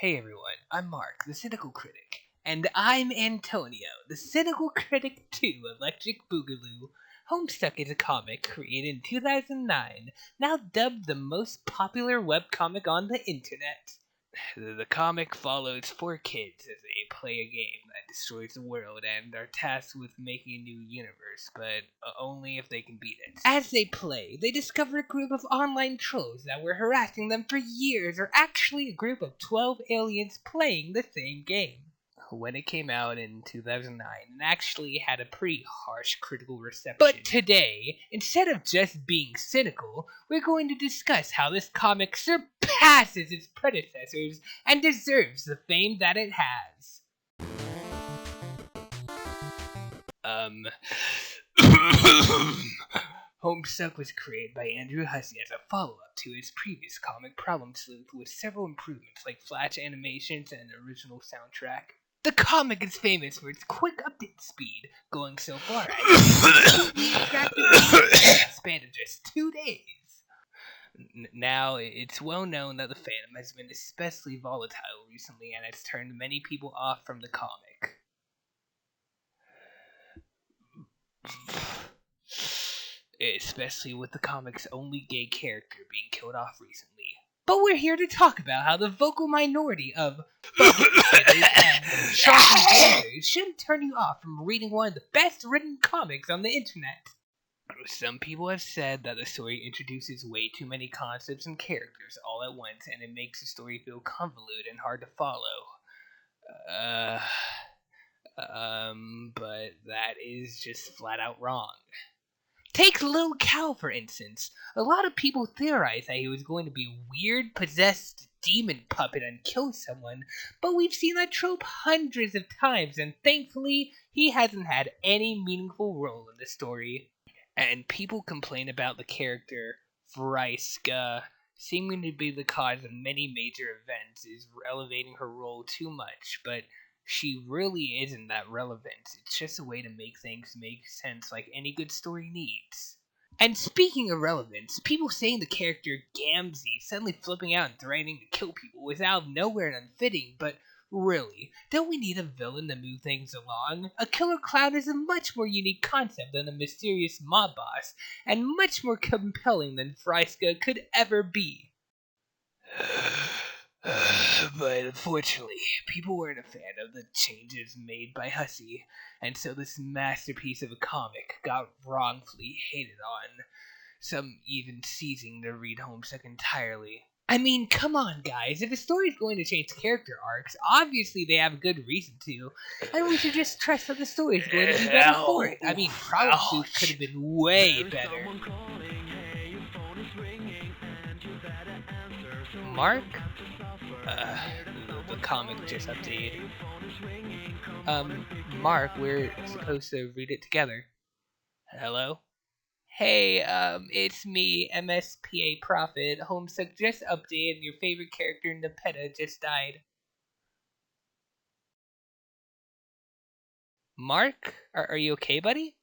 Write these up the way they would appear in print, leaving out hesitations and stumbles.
Hey everyone, I'm Mark, the cynical critic. And I'm Antonio, the cynical critic to Electric Boogaloo. Homestuck is a comic created in 2009, now dubbed the most popular webcomic on the internet. The comic follows four kids as they play a game that destroys the world and are tasked with making a new universe, but only if they can beat it. As they play, they discover a group of online trolls that were harassing them for years are actually a group of 12 aliens playing the same game. When it came out in 2009, it actually had a pretty harsh critical reception. But today, instead of just being cynical, we're going to discuss how this comic surpasses its predecessors and deserves the fame that it has. Homestuck was created by Andrew Hussie as a follow-up to his previous comic Problem Sleuth with several improvements like flash animations and an original soundtrack. The comic is famous for its quick update speed, going so far as the span of just 2 days. Now, it's well known that the fandom has been especially volatile recently and has turned many people off from the comic. Especially with the comic's only gay character being killed off recently. But we're here to talk about how the vocal minority of and shocking gamers shouldn't turn you off from reading one of the best written comics on the internet. Some people have said that the story introduces way too many concepts and characters all at once, and it makes the story feel convoluted and hard to follow. But that is just flat out wrong. Take Lil Cal, for instance. A lot of people theorized that he was going to be a weird, possessed demon puppet and kill someone, but we've seen that trope hundreds of times, and thankfully, he hasn't had any meaningful role in the story. And people complain about the character, Vriska, seeming to be the cause of many major events, is elevating her role too much, but she really isn't that relevant. It's just a way to make things make sense like any good story needs. And speaking of relevance, people saying the character Gamzee suddenly flipping out and threatening to kill people was out of nowhere and unfitting, but really, don't we need a villain to move things along? A killer clown is a much more unique concept than a mysterious mob boss, and much more compelling than Vriska could ever be. But unfortunately, people weren't a fan of the changes made by Hussie, and so this masterpiece of a comic got wrongfully hated on, some even ceasing to read Homestuck entirely. I mean, come on guys, if a story's going to change character arcs, obviously they have a good reason to, and we should just trust that the story's going to be better for it. I mean, Problem Sleuth could have been way better. Mark? The comic just updated. Mark, we're supposed to read it together. Hello? Hey, it's me, MSPA Prophet. Homestuck just updated and your favorite character, Nepeta, just died. Mark? Are you okay, buddy?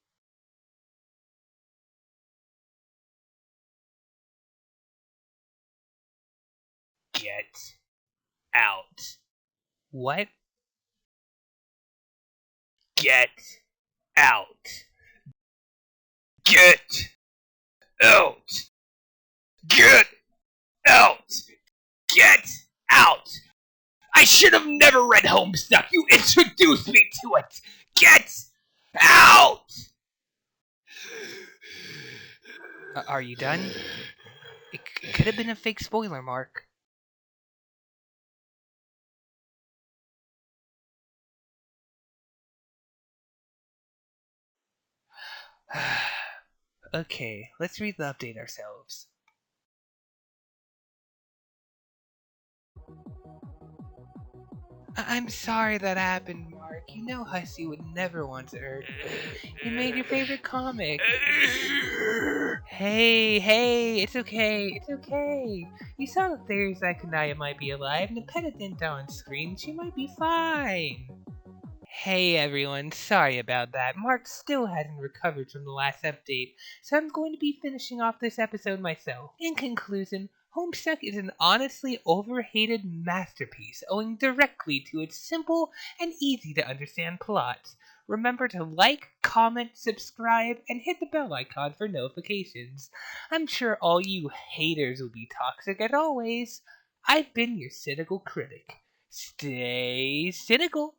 Get out. What? Get out. Get out. Get out. Get out. I should have never read Homestuck. You introduced me to it. Get out. Are you done? It could have been a fake spoiler, Mark. Okay, let's read the update ourselves. I'm sorry that happened, Mark. You know Hussie would never want to hurt you. He made your favorite comic. Hey, it's okay. You saw the theories that Kanaya might be alive. Nepeta didn't die on screen. She might be fine. Hey everyone, sorry about that. Mark still hasn't recovered from the last update, so I'm going to be finishing off this episode myself. In conclusion, Homestuck is an honestly overhated masterpiece owing directly to its simple and easy to understand plot. Remember to like, comment, subscribe, and hit the bell icon for notifications. I'm sure all you haters will be toxic as always. I've been your cynical critic. Stay cynical.